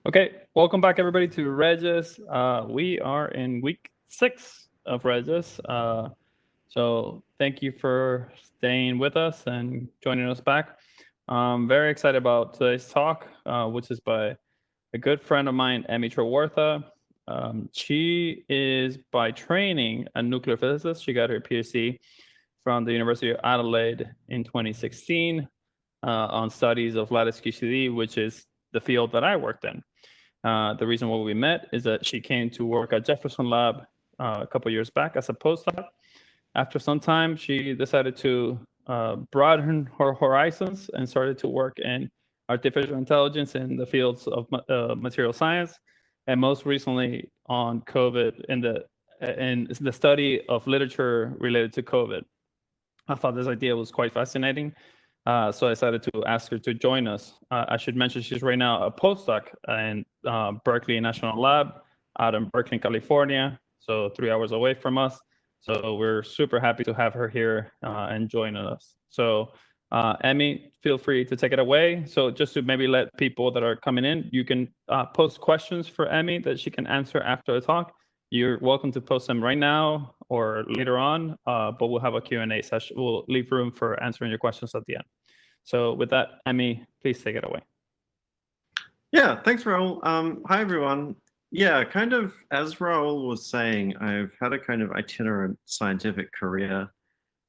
Okay, welcome back everybody to REYES. We are in week 6 of REYES. So thank you for staying with us and joining us back. I'm very excited about today's talk, which is by a good friend of mine, Emmy Trewartha. She is by training a nuclear physicist. She got her PhD from the University of Adelaide in 2016 on studies of lattice QCD, which is the field that I worked in. The reason why we met is that she came to work at Jefferson Lab a couple years back as a postdoc. After some time, she decided to broaden her horizons and started to work in artificial intelligence in the fields of material science, and most recently on COVID in the study of literature related to COVID. I thought this idea was quite fascinating. So I decided to ask her to join us. I should mention she's right now a postdoc in Berkeley National Lab out in Berkeley, California, so 3 hours away from us. So we're super happy to have her here and joining us. So Emmy, feel free to take it away. So just to maybe let people that are coming in, you can post questions for Emmy that she can answer after the talk. You're welcome to post them right now or later on, but we'll have a Q&A session. We'll leave room for answering your questions at the end. So with that, Emmy, please take it away. Yeah, thanks, Raul. Hi, everyone. Yeah, kind of as Raul was saying, I've had a kind of itinerant scientific career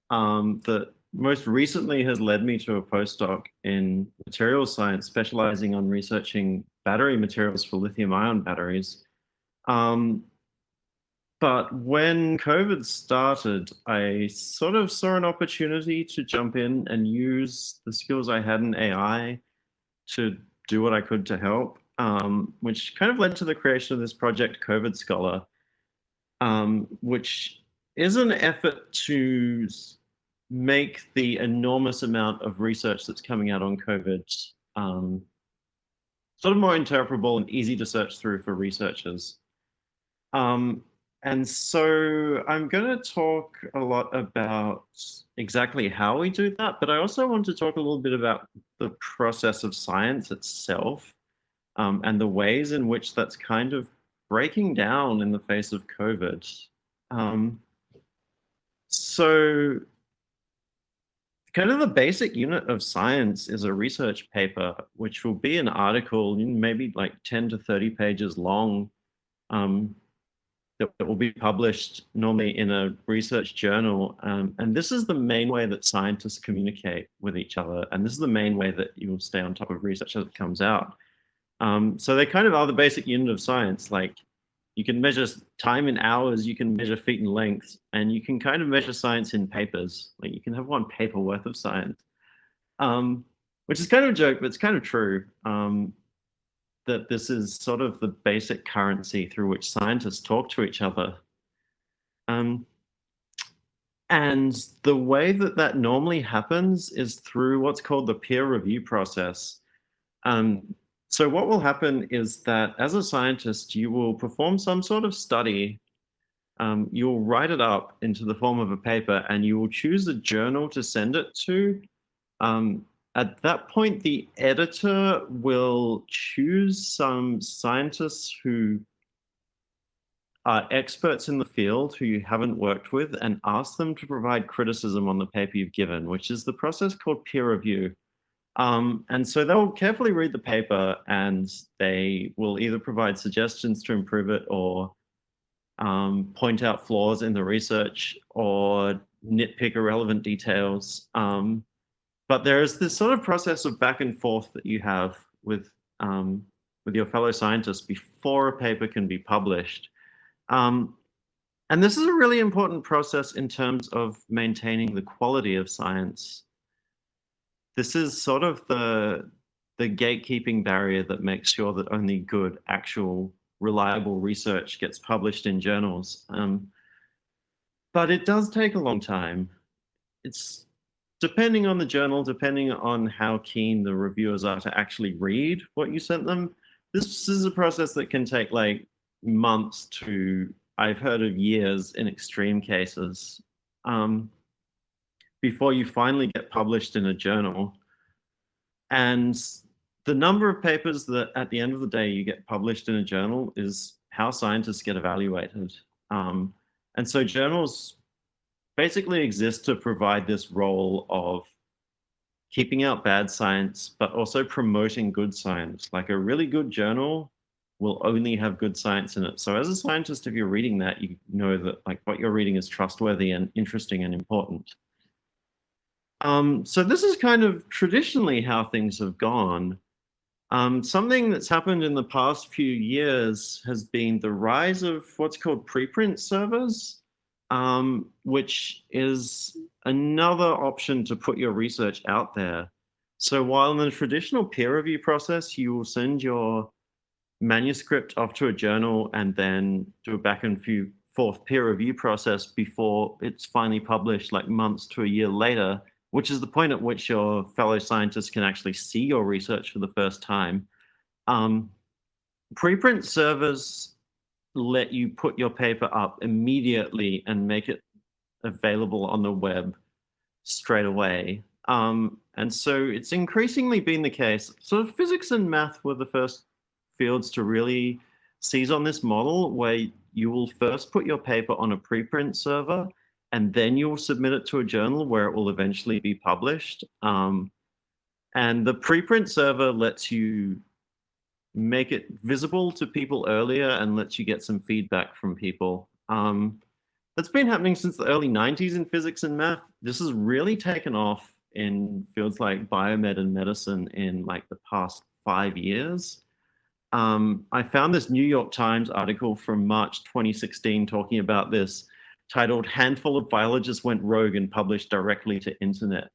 that most recently has led me to a postdoc in materials science, specializing on researching battery materials for lithium-ion batteries. But when COVID started, I sort of saw an opportunity to jump in and use the skills I had in AI to do what I could to help, which kind of led to the creation of this project, COVID Scholar, which is an effort to make the enormous amount of research that's coming out on COVID sort of more interpretable and easy to search through for researchers. And so I'm going to talk a lot about exactly how we do that, but I also want to talk a little bit about the process of science itself and the ways in which that's kind of breaking down in the face of COVID. So kind of the basic unit of science is a research paper, which will be an article, maybe like 10 to 30 pages long, that will be published normally in a research journal. And this is the main way that scientists communicate with each other. And this is the main way that you will stay on top of research as it comes out. So they kind of are the basic unit of science. Like you can measure time in hours, you can measure feet in length, and you can kind of measure science in papers. Like you can have one paper worth of science, which is kind of a joke, but it's kind of true. That this is sort of the basic currency through which scientists talk to each other. And the way that that normally happens is through what's called the peer review process. So what will happen is that as a scientist, you will perform some sort of study. You'll write it up into the form of a paper and you will choose a journal to send it to. At that point, the editor will choose some scientists who are experts in the field who you haven't worked with and ask them to provide criticism on the paper you've given, which is the process called peer review. And so they'll carefully read the paper and they will either provide suggestions to improve it or point out flaws in the research or nitpick irrelevant details. But there is this sort of process of back and forth that you have with your fellow scientists before a paper can be published. And this is a really important process in terms of maintaining the quality of science. This is sort of the gatekeeping barrier that makes sure that only good, actual, reliable research gets published in journals. But it does take a long time. It's depending on the journal, depending on how keen the reviewers are to actually read what you sent them. This is a process that can take like months to, I've heard of years in extreme cases, before you finally get published in a journal. And the number of papers that at the end of the day you get published in a journal is how scientists get evaluated. And so journals basically exist to provide this role of keeping out bad science, but also promoting good science. Like a really good journal will only have good science in it. So as a scientist, if you're reading that, you know that like what you're reading is trustworthy and interesting and important. So this is kind of traditionally how things have gone. Something that's happened in the past few years has been the rise of what's called preprint servers, which is another option to put your research out there. So while in the traditional peer review process, you will send your manuscript off to a journal and then do a back and forth peer review process before it's finally published, like months to a year later, which is the point at which your fellow scientists can actually see your research for the first time. Preprint servers let you put your paper up immediately and make it available on the web straight away. And so it's increasingly been the case. So physics and math were the first fields to really seize on this model where you will first put your paper on a preprint server and then you will submit it to a journal where it will eventually be published. And the preprint server lets you make it visible to people earlier and lets you get some feedback from people. That's been happening since the early 90s in physics and math. This has really taken off in fields like biomed and medicine in like the past 5 years. I found this New York Times article from March 2016 talking about this, titled "Handful of Biologists Went Rogue and Published Directly to Internet,"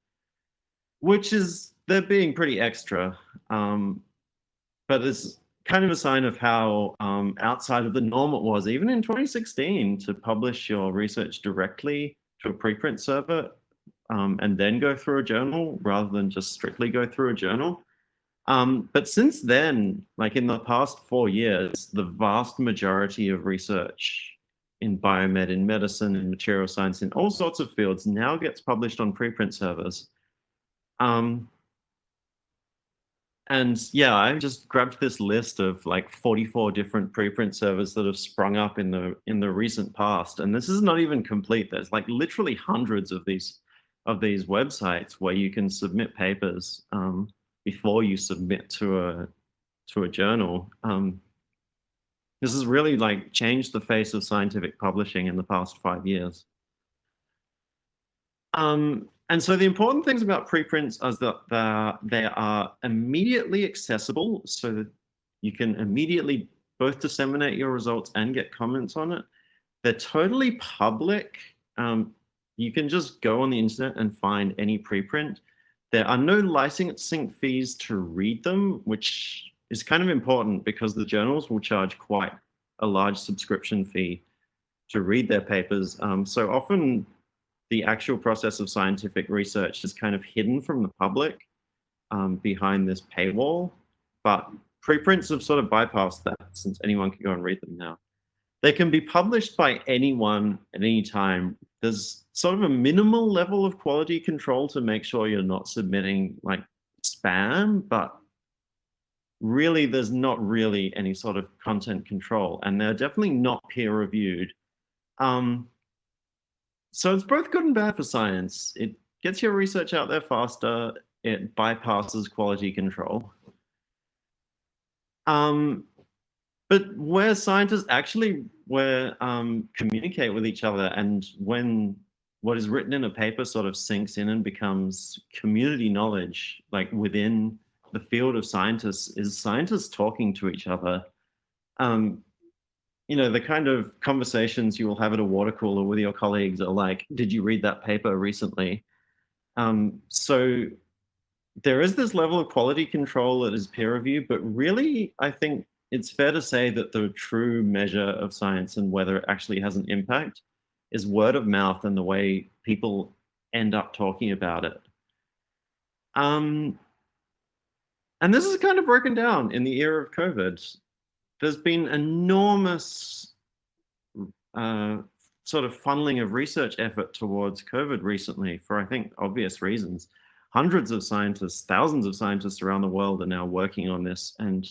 which is, they're being pretty extra. But it's kind of a sign of how outside of the norm it was, even in 2016, to publish your research directly to a preprint server and then go through a journal rather than just strictly go through a journal. But since then, like in the past 4 years, the vast majority of research in biomed, in medicine, in material science, in all sorts of fields now gets published on preprint servers. And yeah, I just grabbed this list of like 44 different preprint servers that have sprung up in the recent past. And this is not even complete. There's like literally hundreds of these websites where you can submit papers before you submit to a journal. This has really like changed the face of scientific publishing in the past 5 years. And so the important things about preprints is that they are immediately accessible so that you can immediately both disseminate your results and get comments on it. They're totally public. You can just go on the internet and find any preprint. There are no licensing fees to read them, which is kind of important because the journals will charge quite a large subscription fee to read their papers. So often the actual process of scientific research is kind of hidden from the public behind this paywall, but preprints have sort of bypassed that since anyone can go and read them now. They can be published by anyone at any time. There's sort of a minimal level of quality control to make sure you're not submitting like spam, but really there's not really any sort of content control, and they're definitely not peer reviewed. So it's both good and bad for science. It gets your research out there faster. It bypasses quality control. But where scientists actually communicate with each other, and when what is written in a paper sort of sinks in and becomes community knowledge, like within the field of scientists, is scientists talking to each other. You know, the kind of conversations you will have at a water cooler with your colleagues are like, did you read that paper recently? So there is this level of quality control that is peer review, but really, I think it's fair to say that the true measure of science and whether it actually has an impact is word of mouth and the way people end up talking about it. And this is kind of broken down in the era of COVID. There's been enormous sort of funneling of research effort towards COVID recently for, I think, obvious reasons. hundreds of scientists, thousands of scientists around the world are now working on this, and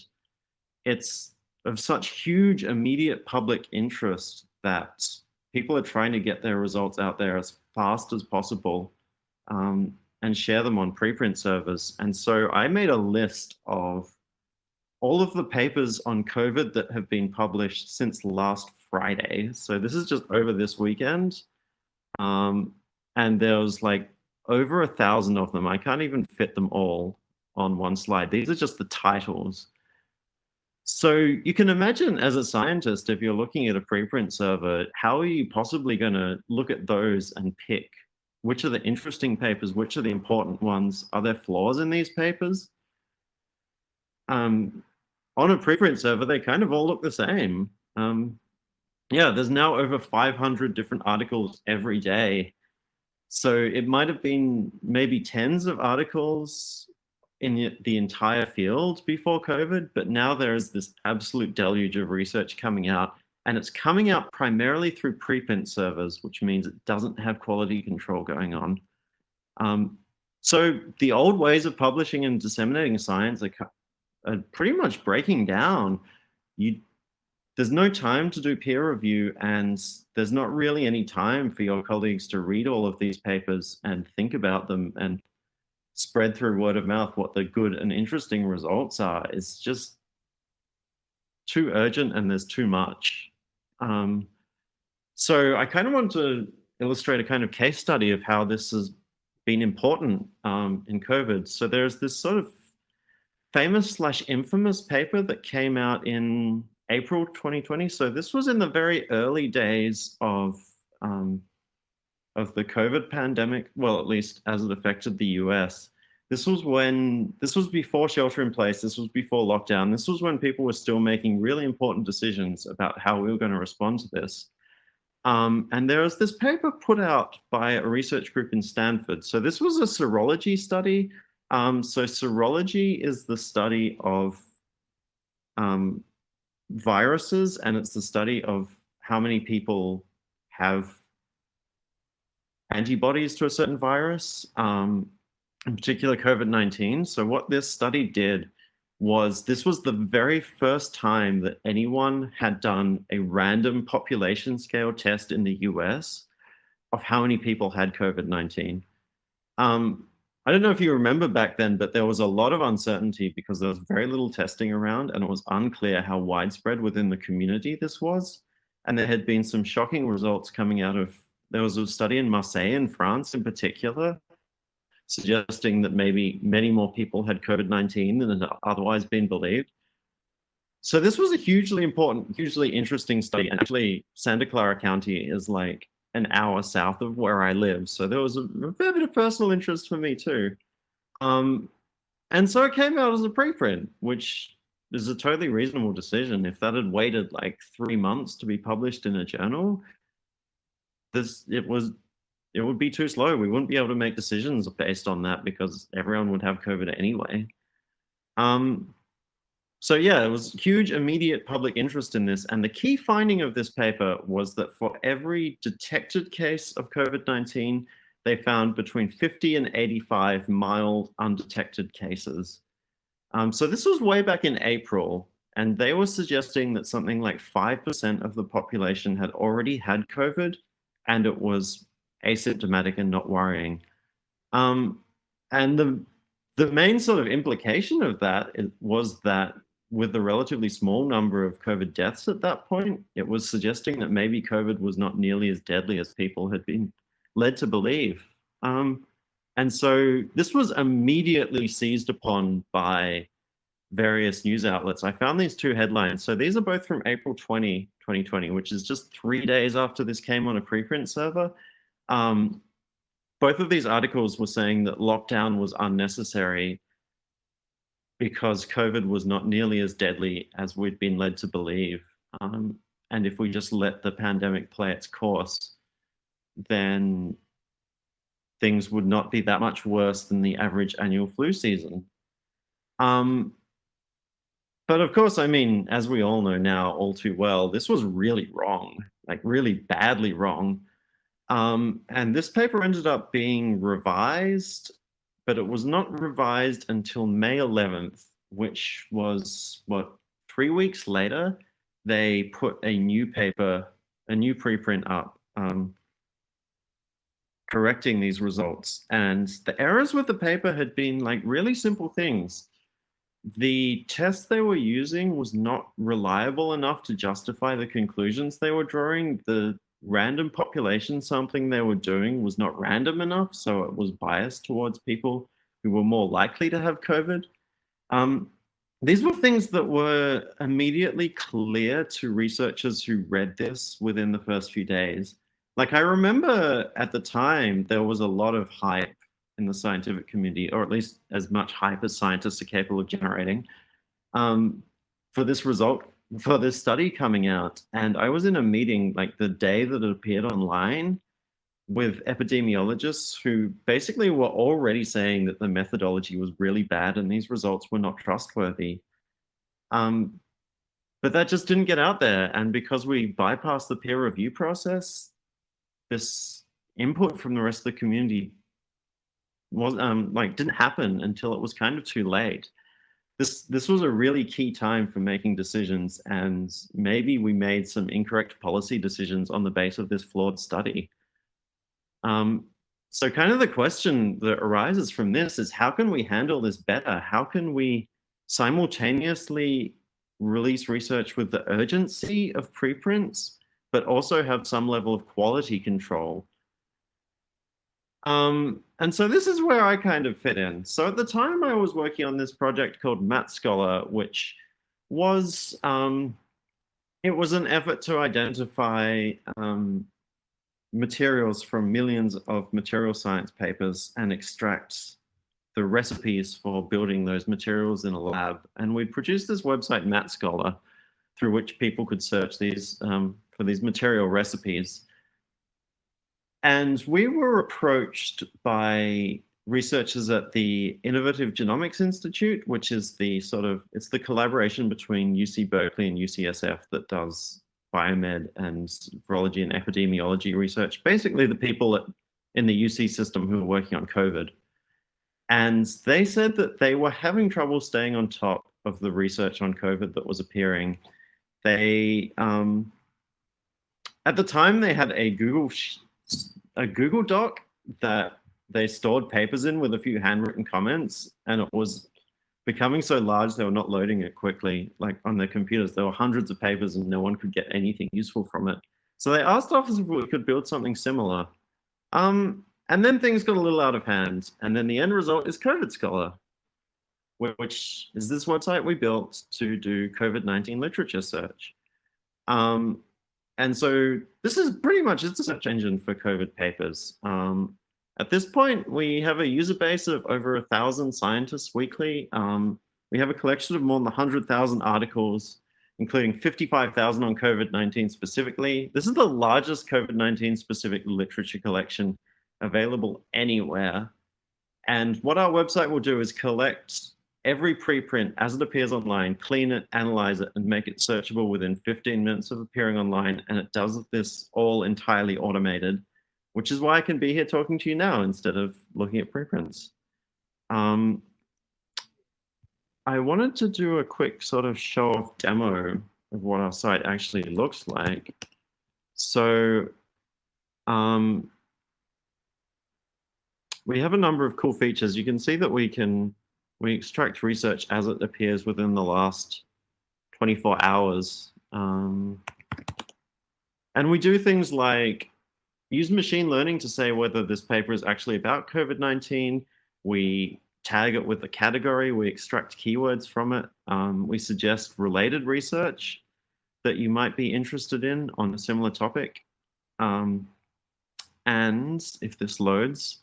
it's of such huge immediate public interest that people are trying to get their results out there as fast as possible, and share them on preprint servers. And so I made a list of all of the papers on COVID that have been published since last Friday. So this is just over this weekend. And there was like over 1,000 of them. I can't even fit them all on one slide. These are just the titles. So you can imagine, as a scientist, if you're looking at a preprint server, how are you possibly going to look at those and pick which are the interesting papers, which are the important ones? Are there flaws in these papers? On a preprint server, they kind of all look the same. Yeah, there's now over 500 different articles every day. So it might have been maybe tens of articles in the entire field before COVID, but now there is this absolute deluge of research coming out, and it's coming out primarily through preprint servers, which means it doesn't have quality control going on. So the old ways of publishing and disseminating science are pretty much breaking down. There's no time to do peer review, and there's not really any time for your colleagues to read all of these papers and think about them and spread through word of mouth what the good and interesting results are. It's just too urgent, and there's too much. So I kind of want to illustrate a kind of case study of how this has been important in COVID. So there's this sort of famous/infamous paper that came out in April 2020. So this was in the very early days of the COVID pandemic, well, at least as it affected the US. This was before shelter in place, this was before lockdown, this was when people were still making really important decisions about how we were going to respond to this. And there was this paper put out by a research group in Stanford. So this was a serology study. So serology is the study of viruses, and it's the study of how many people have antibodies to a certain virus, in particular COVID-19. So what this study did was, this was the very first time that anyone had done a random population scale test in the US of how many people had COVID-19. I don't know if you remember back then, but there was a lot of uncertainty because there was very little testing around, and it was unclear how widespread within the community this was. And there had been some shocking results coming out of, there was a study in Marseille in France in particular, suggesting that maybe many more people had COVID-19 than had otherwise been believed. So this was a hugely important, hugely interesting study. And actually, Santa Clara County is like an hour south of where I live. So there was a fair bit of personal interest for me too. And so it came out as a preprint, which is a totally reasonable decision. If that had waited like 3 months to be published in a journal, it would be too slow. We wouldn't be able to make decisions based on that because everyone would have COVID anyway. So yeah, it was huge immediate public interest in this. And the key finding of this paper was that for every detected case of COVID-19, they found between 50 and 85 mild undetected cases. So this was way back in April, and they were suggesting that something like 5% of the population had already had COVID, and it was asymptomatic and not worrying. And the main sort of implication of that was that with the relatively small number of COVID deaths at that point, it was suggesting that maybe COVID was not nearly as deadly as people had been led to believe. And so this was immediately seized upon by various news outlets. I found these two headlines. So these are both from April 2020, which is just 3 days after this came on a preprint server. Both of these articles were saying that lockdown was unnecessary because COVID was not nearly as deadly as we'd been led to believe. And if we just let the pandemic play its course, then things would not be that much worse than the average annual flu season. But of course, I mean, as we all know now all too well, this was really wrong, like really badly wrong. And this paper ended up being revised but it was not revised until May 11th, which was, what, 3 weeks later, they put a new paper, a new preprint up, correcting these results. And the errors with the paper had been like really simple things. The test they were using was not reliable enough to justify the conclusions they were drawing. The random population sampling they were doing was not random enough, so it was biased towards people who were more likely to have COVID. These were things that were immediately clear to researchers who read this within the first few days. Like, I remember at the time, there was a lot of hype in the scientific community, or at least as much hype as scientists are capable of generating, for this result, for this study coming out. And I was in a meeting like the day that it appeared online with epidemiologists who basically were already saying that the methodology was really bad and these results were not trustworthy. But that just didn't get out there. And because we bypassed the peer review process, this input from the rest of the community was didn't happen until it was kind of too late. This was a really key time for making decisions, and maybe we made some incorrect policy decisions on the base of this flawed study. So kind of the question that arises from this is, how can we handle this better? How can we simultaneously release research with the urgency of preprints, but also have some level of quality control? And so this is where I kind of fit in. So at the time I was working on this project called MatScholar, which was, it was an effort to identify materials from millions of material science papers and extract the recipes for building those materials in a lab. And we produced this website, MatScholar, through which people could search these for these material recipes. And we were approached by researchers at the Innovative Genomics Institute, which is the it's the collaboration between UC Berkeley and UCSF that does biomed and virology and epidemiology research, basically the people in the UC system who are working on COVID. And they said that they were having trouble staying on top of the research on COVID that was appearing. They, at the time, they had a Google Doc that they stored papers in with a few handwritten comments, and it was becoming so large they were not loading it quickly, like on their computers. There were hundreds of papers and no one could get anything useful from it. So they asked us if we could build something similar. And then things got a little out of hand. And then the end result is COVID Scholar, which is this website we built to do COVID-19 literature search. And so this is pretty much, it's a search engine for COVID papers. At this point, we have a user base of over 1,000 scientists weekly. We have a collection of more than 100,000 articles, including 55,000 on COVID-19 specifically. This is the largest COVID-19 specific literature collection available anywhere. And what our website will do is collect every preprint as it appears online, clean it, analyze it, and make it searchable within 15 minutes of appearing online. And it does this all entirely automated, which is why I can be here talking to you now instead of looking at preprints. I wanted to do a quick sort of show-off demo of what our site actually looks like. So we have a number of cool features. You can see that we extract research as it appears within the last 24 hours. And we do things like use machine learning to say whether this paper is actually about COVID-19. We tag it with a category. We extract keywords from it. We suggest related research that you might be interested in on a similar topic. And if this loads,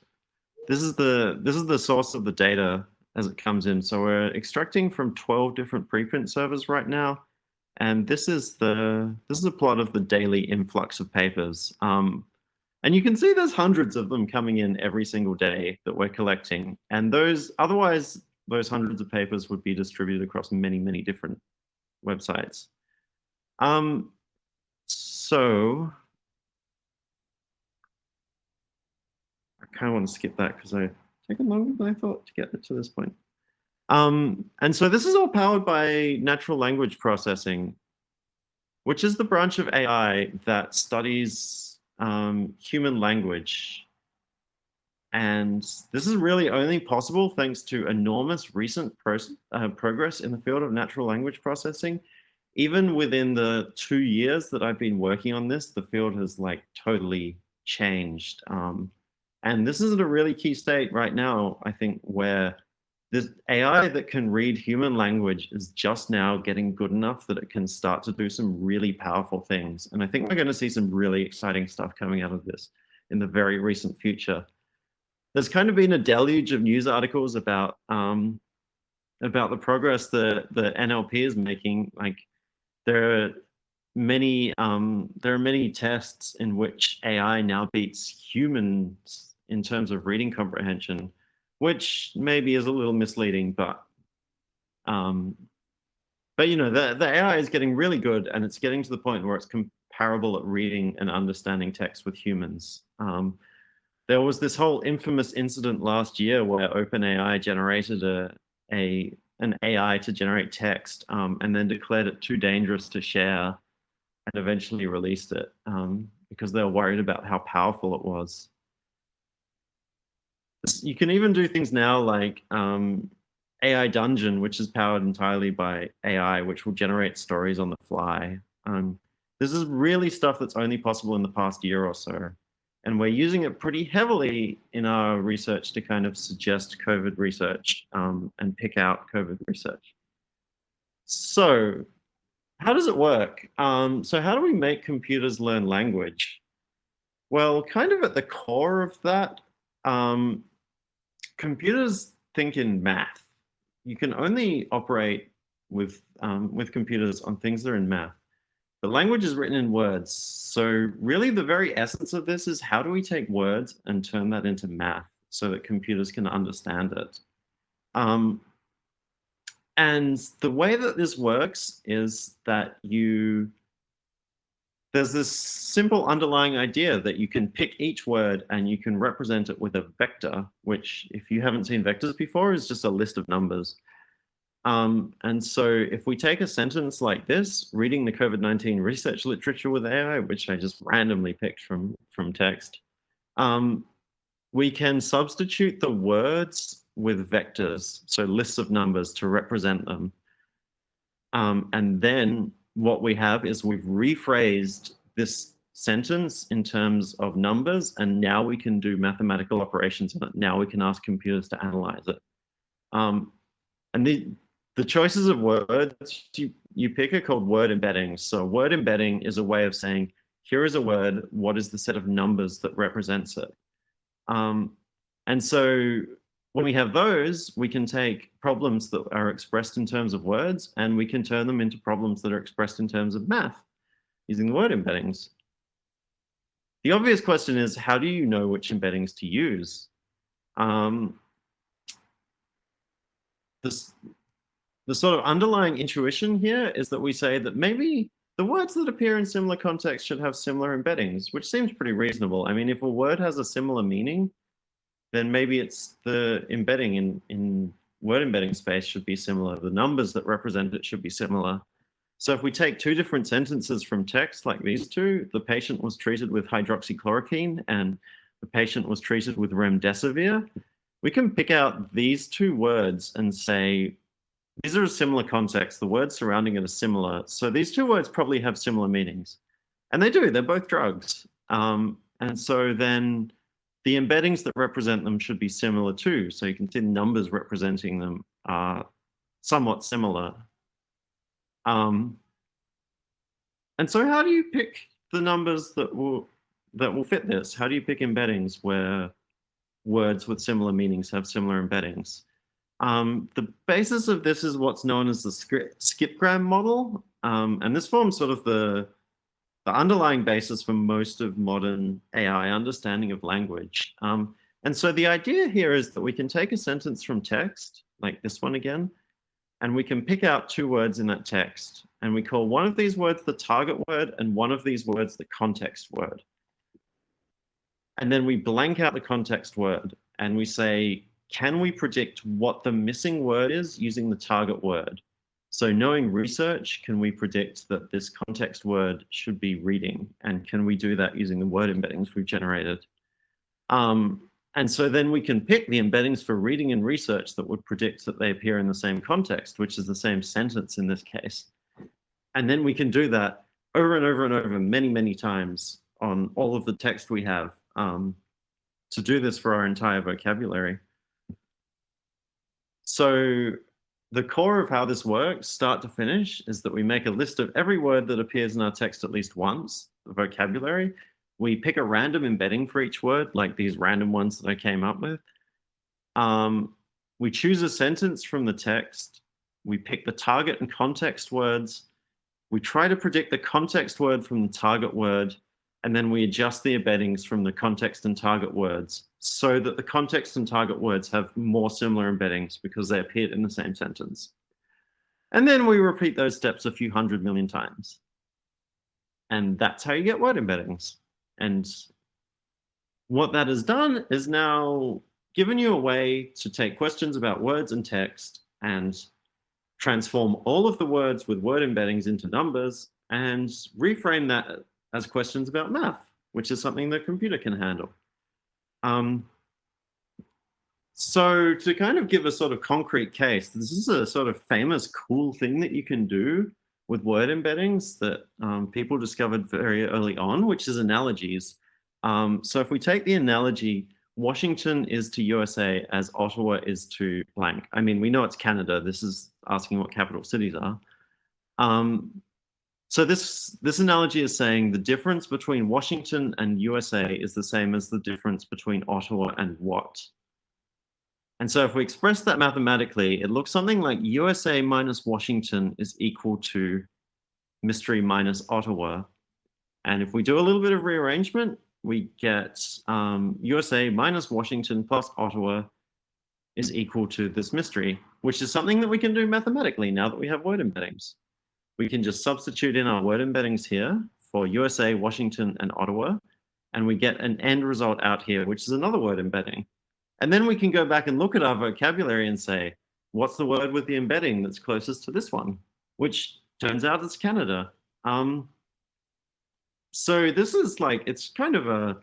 this is the source of the data as it comes in. So we're extracting from 12 different preprint servers right now. And this is a plot of the daily influx of papers. And you can see there's hundreds of them coming in every single day that we're collecting. And otherwise, those hundreds of papers would be distributed across many, many different websites. So I kind of want to skip that because I taken longer than I thought to get it to this point. And so this is all powered by natural language processing, which is the branch of AI that studies human language. And this is really only possible thanks to enormous recent progress in the field of natural language processing. Even within the 2 years that I've been working on this, the field has like totally changed. And this is at a really key state right now, I think, where this AI that can read human language is just now getting good enough that it can start to do some really powerful things. And I think we're going to see some really exciting stuff coming out of this in the very recent future. There's kind of been a deluge of news articles about the progress that the NLP is making. Like there are many tests in which AI now beats humans in terms of reading comprehension, which maybe is a little misleading, but you know, the AI is getting really good, and it's getting to the point where it's comparable at reading and understanding text with humans. There was this whole infamous incident last year where OpenAI generated an AI to generate text, and then declared it too dangerous to share, and eventually released it because they were worried about how powerful it was. You can even do things now like AI Dungeon, which is powered entirely by AI, which will generate stories on the fly. This is really stuff that's only possible in the past year or so. And we're using it pretty heavily in our research to kind of suggest COVID research and pick out COVID research. So how does it work? So how do we make computers learn language? Well, kind of at the core of that, computers think in math. You can only operate with computers on things that are in math. The language is written in words. So really the very essence of this is how do we take words and turn that into math so that computers can understand it? And the way that this works is that there's this simple underlying idea that you can pick each word and you can represent it with a vector, which if you haven't seen vectors before is just a list of numbers. And so if we take a sentence like this, reading the COVID-19 research literature with AI, which I just randomly picked from text, we can substitute the words with vectors, so lists of numbers to represent them. And then what we have is we've rephrased this sentence in terms of numbers, and now we can do mathematical operations on it. Now we can ask computers to analyze it. And the choices of words you pick are called word embeddings. So word embedding is a way of saying, here is a word, what is the set of numbers that represents it? And so when we have those, we can take problems that are expressed in terms of words, and we can turn them into problems that are expressed in terms of math using the word embeddings. The obvious question is, how do you know which embeddings to use? The sort of underlying intuition here is that we say that maybe the words that appear in similar contexts should have similar embeddings, which seems pretty reasonable. I mean, if a word has a similar meaning, then maybe it's the embedding in word embedding space should be similar. The numbers that represent it should be similar. So if we take two different sentences from text like these two, the patient was treated with hydroxychloroquine and the patient was treated with remdesivir, we can pick out these two words and say, these are a similar context. The words surrounding it are similar. So these two words probably have similar meanings. And they do, they're both drugs. And so then the embeddings that represent them should be similar too. So you can see the numbers representing them are somewhat similar. And so how do you pick the numbers that will fit this? How do you pick embeddings where words with similar meanings have similar embeddings? The basis of this is what's known as the skipgram model. And this forms sort of the underlying basis for most of modern AI understanding of language. And so the idea here is that we can take a sentence from text, like this one again, and we can pick out two words in that text. And we call one of these words the target word and one of these words the context word. And then we blank out the context word and we say, can we predict what the missing word is using the target word? So knowing research, can we predict that this context word should be reading? And can we do that using the word embeddings we've generated? And so then we can pick the embeddings for reading and research that would predict that they appear in the same context, which is the same sentence in this case. And then we can do that over and over and over many, many times on all of the text we have to do this for our entire vocabulary. So the core of how this works, start to finish, is that we make a list of every word that appears in our text at least once, the vocabulary. We pick a random embedding for each word, like these random ones that I came up with. We choose a sentence from the text. We pick the target and context words. We try to predict the context word from the target word, and then we adjust the embeddings from the context and target words so that the context and target words have more similar embeddings because they appeared in the same sentence. And then we repeat those steps a few 100 million times. And that's how you get word embeddings. And what that has done is now given you a way to take questions about words and text and transform all of the words with word embeddings into numbers and reframe that as questions about math, which is something the computer can handle. So to kind of give a sort of concrete case, this is a sort of famous cool thing that you can do with word embeddings that people discovered very early on, which is analogies. So if we take the analogy, Washington is to USA as Ottawa is to blank. I mean, we know it's Canada. This is asking what capital cities are. So this analogy is saying the difference between Washington and USA is the same as the difference between Ottawa and what? And so if we express that mathematically, it looks something like USA minus Washington is equal to mystery minus Ottawa. And if we do a little bit of rearrangement, we get USA minus Washington plus Ottawa is equal to this mystery, which is something that we can do mathematically now that we have word embeddings. We can just substitute in our word embeddings here for USA, Washington, and Ottawa, and we get an end result out here, which is another word embedding. And then we can go back and look at our vocabulary and say, what's the word with the embedding that's closest to this one? Which turns out it's Canada. So this is like, it's kind of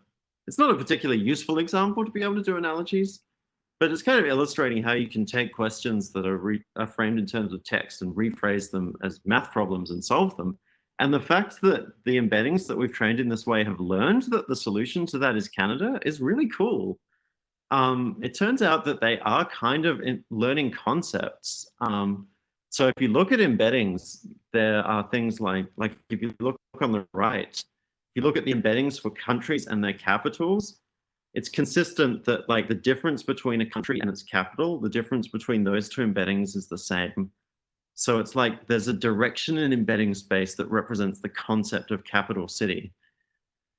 it's not a particularly useful example to be able to do analogies, but it's kind of illustrating how you can take questions that are framed in terms of text and rephrase them as math problems and solve them. And the fact that the embeddings that we've trained in this way have learned that the solution to that is Canada is really cool. It turns out that they are kind of learning concepts. So if you look at embeddings, there are things like if you look on the right, if you look at the embeddings for countries and their capitals, it's consistent that like the difference between a country and its capital, the difference between those two embeddings is the same. So it's like there's a direction in embedding space that represents the concept of capital city.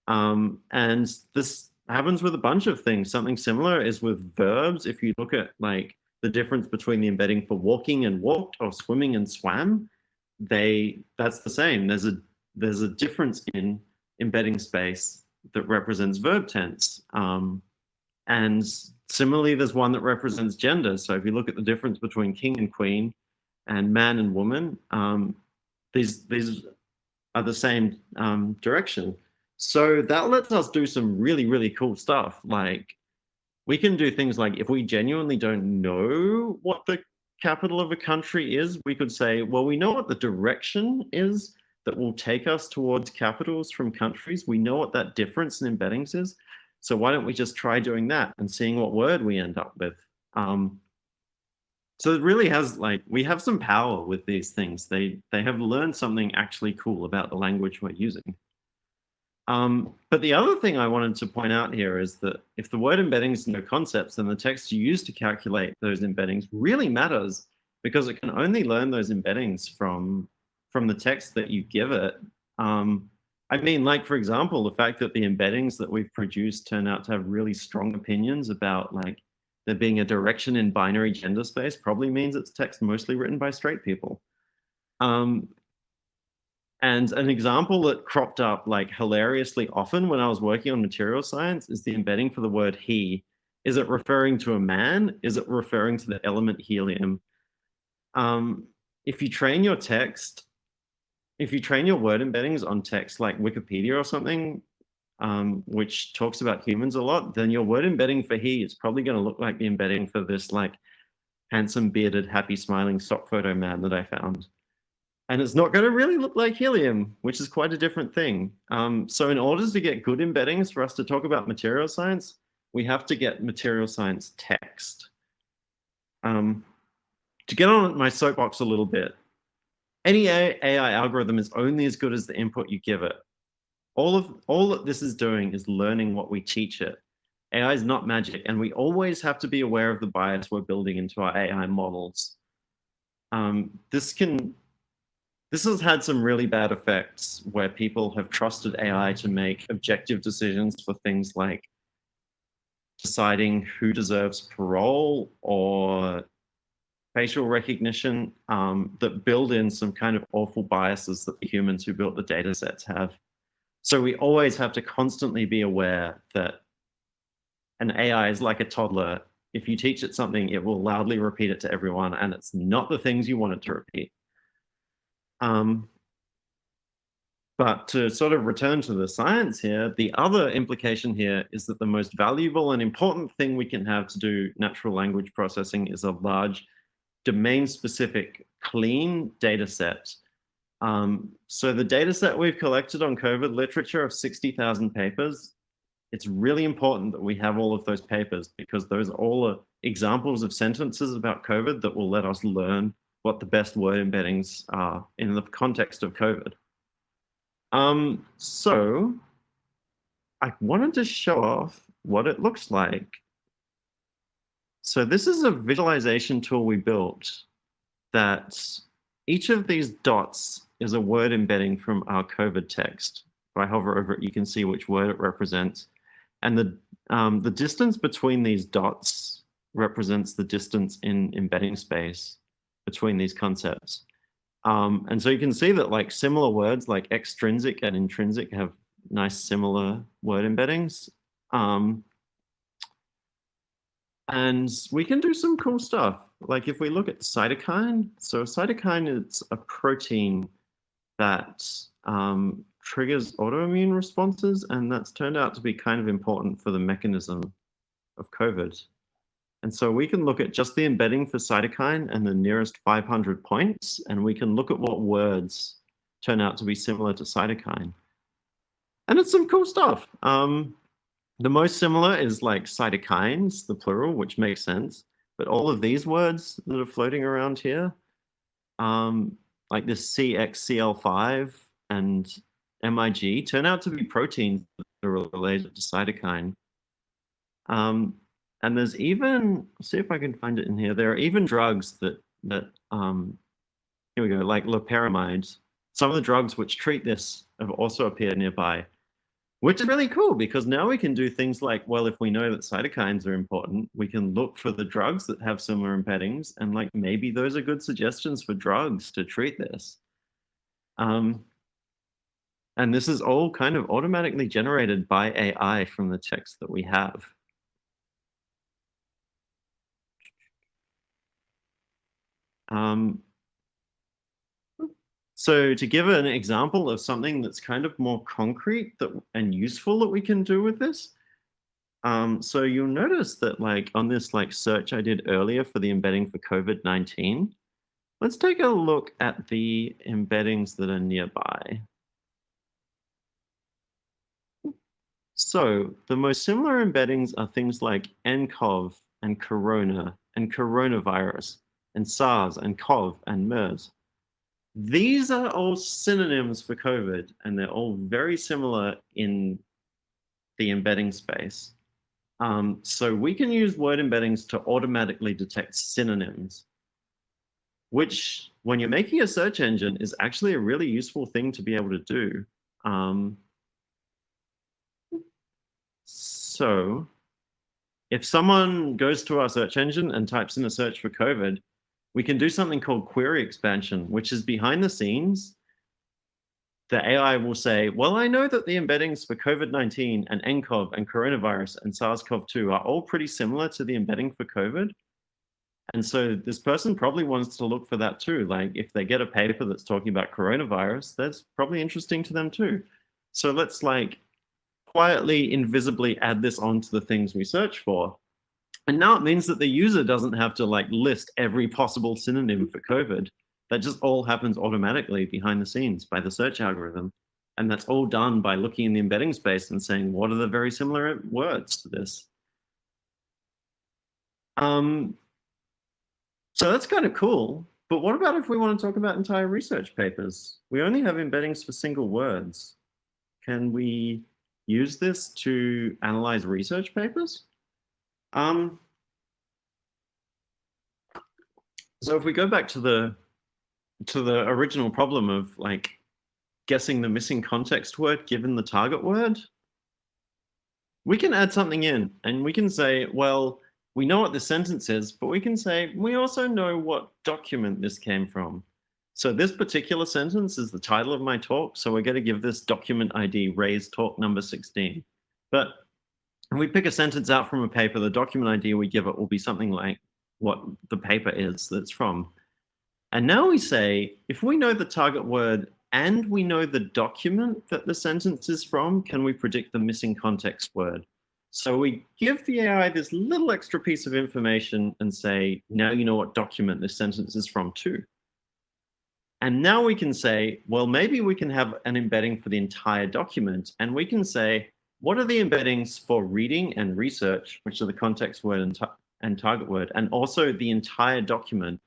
And this happens with a bunch of things. Something similar is with verbs. If you look at like the difference between the embedding for walking and walked or swimming and swam, that's the same. There's a difference in embedding space that represents verb tense. And similarly, there's one that represents gender. So if you look at the difference between king and queen and man and woman, these are the same direction. So that lets us do some really, really cool stuff. Like we can do things like if we genuinely don't know what the capital of a country is, we could say, well, we know what the direction is that will take us towards capitals from countries. We know what that difference in embeddings is. So why don't we just try doing that and seeing what word we end up with? So it really has like, we have some power with these things. They have learned something actually cool about the language we're using. But the other thing I wanted to point out here is that if the word embeddings know concepts, then the text you use to calculate those embeddings really matters because it can only learn those embeddings from the text that you give it. I mean, like, for example, the fact that the embeddings that we've produced turn out to have really strong opinions about like there being a direction in binary gender space probably means it's text mostly written by straight people. And an example that cropped up like hilariously often when I was working on material science is the embedding for the word he. Is it referring to a man? Is it referring to the element helium? If you train your text, if you train your word embeddings on text like Wikipedia or something, which talks about humans a lot, then your word embedding for he is probably going to look like the embedding for this like handsome, bearded, happy, smiling stock photo man that I found. And it's not going to really look like helium, which is quite a different thing. So in order to get good embeddings for us to talk about material science, we have to get material science text. To get on my soapbox a little bit, any AI algorithm is only as good as the input you give it. All that this is doing is learning what we teach it. AI is not magic, and we always have to be aware of the bias we're building into our AI models. This has had some really bad effects where people have trusted AI to make objective decisions for things like deciding who deserves parole or facial recognition that build in some kind of awful biases that the humans who built the data sets have. So we always have to constantly be aware that an AI is like a toddler. If you teach it something, it will loudly repeat it to everyone, and it's not the things you want it to repeat. But to sort of return to the science here, the other implication here is that the most valuable and important thing we can have to do natural language processing is a large domain-specific clean data set. So the data set we've collected on COVID literature of 60,000 papers, it's really important that we have all of those papers because those are all examples of sentences about COVID that will let us learn what the best word embeddings are in the context of COVID. So I wanted to show off what it looks like. So this is a visualization tool we built that each of these dots is a word embedding from our COVID text. If I hover over it, you can see which word it represents. And the distance between these dots represents the distance in embedding space between these concepts. And so you can see that like similar words like extrinsic and intrinsic have nice similar word embeddings. And we can do some cool stuff. Like if we look at cytokine, so cytokine is a protein that triggers autoimmune responses, and that's turned out to be kind of important for the mechanism of COVID. And so we can look at just the embedding for cytokine and the nearest 500 points, and we can look at what words turn out to be similar to cytokine. And it's some cool stuff. The most similar is like cytokines, the plural, which makes sense. But all of these words that are floating around here, like this CXCL5 and MIG, turn out to be proteins that are related to cytokine. And there's even, see if I can find it in here. There are even drugs that here we go, like loperamide. Some of the drugs which treat this have also appeared nearby, which is really cool because now we can do things like, well, if we know that cytokines are important, we can look for the drugs that have similar embeddings and like maybe those are good suggestions for drugs to treat this. And this is all kind of automatically generated by AI from the text that we have. So to give an example of something that's kind of more concrete and useful that we can do with this, so you'll notice that like on this like search I did earlier for the embedding for COVID-19, let's take a look at the embeddings that are nearby. So the most similar embeddings are things like nCoV and corona and coronavirus and SARS and CoV and MERS. These are all synonyms for COVID, and they're all very similar in the embedding space. So we can use word embeddings to automatically detect synonyms, which when you're making a search engine is actually a really useful thing to be able to do. So if someone goes to our search engine and types in a search for COVID, we can do something called query expansion, which is behind the scenes. the AI will say, well, I know that the embeddings for COVID-19 and nCoV and coronavirus and SARS-CoV-2 are all pretty similar to the embedding for COVID. And so this person probably wants to look for that too. Like if they get a paper that's talking about coronavirus, that's probably interesting to them too. So let's like quietly, invisibly add this onto the things we search for. And now it means that the user doesn't have to like list every possible synonym for COVID. That just all happens automatically behind the scenes by the search algorithm. And that's all done by looking in the embedding space and saying, what are the very similar words to this? So that's kind of cool. But what about if we want to talk about entire research papers? We only have embeddings for single words. Can we use this to analyze research papers? So if we go back to the original problem of like guessing the missing context word given the target word, we can add something in and we can say, well, we know what the sentence is, but we can say, we also know what document this came from. So this particular sentence is the title of my talk. So we're going to give this document ID REYES talk number 16. But if we pick a sentence out from a paper, the document ID we give it will be something like what the paper is that's from. And now we say, if we know the target word and we know the document that the sentence is from, can we predict the missing context word? So we give the AI this little extra piece of information and say, now you know what document this sentence is from too. And now we can say, well, maybe we can have an embedding for the entire document. And we can say, what are the embeddings for reading and research, which are the context word and target word, and also the entire document